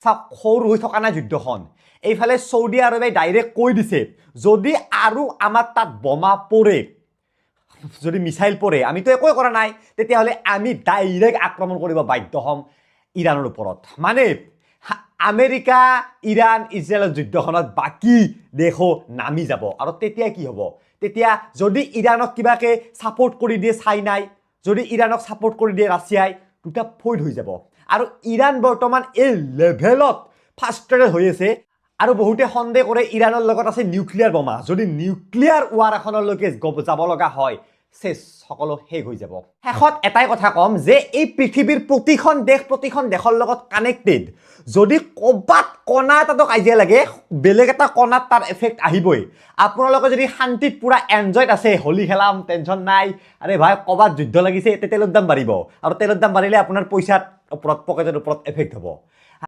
চাওক সৰু হৈ থকা নাই যুদ্ধখন এইফালে সৌদি আৰবে ডাইৰেক্ট কৈ দিছে যদি আৰু আমাৰ তাত বোমা পৰে যদি মিসাইল পৰে আমিতো একোই কৰা নাই তেতিয়াহলে আমি ডাইৰেক্ট আক্ৰমণ কৰিব বাধ্য হ'ম ইৰানৰ ওপৰত মানে আমেৰিকা ইৰাণ ইজৰাইলৰ যুদ্ধখনত বাকি দেশো নামি যাব আৰু তেতিয়া কি হ'ব তেতিয়া যদি ইৰাণক কিবাকে সাপোৰ্ট কৰি দিয়ে চাইনাই যদি ইৰাণক সাপোৰ্ট কৰি দিয়ে ৰাছিয়াই দুটা ফৈদ হৈ যাব আৰু ইৰাণ বৰ্তমান এই লেভেলত ফাষ্ট্ৰেটেড হৈ আছে আৰু বহুতে সন্দেহ কৰে ইৰাণৰ লগত আছে নিউক্লিয়াৰ বোমা যদি নিউক্লিয়াৰ ওৱাৰ এখনলৈকে যাব লগা হয় শেষ সকলো শেষ হৈ যাব শেষত এটাই কথা কম যে এই পৃথিৱীৰ প্ৰতিখন দেশৰ লগত কানেক্টেড যদি কবাত কণা এটাতো কাজিয়া লাগে বেলেগ এটা কণাত তাৰ এফেক্ট আহিবই আপোনালোকে যদি শান্তিত পুৰা এনজয়ড আছে হোলি খেলাম টেনশন নাই আৰে ভাই কবাত যুদ্ধ লাগিছে তেলৰ দাম বাঢ়িব আৰু তেলৰ দাম বাঢ়িলে আপোনাৰ পইচাৰ ওপৰত পকেটৰ ওপৰত এফেক্ট হ'ব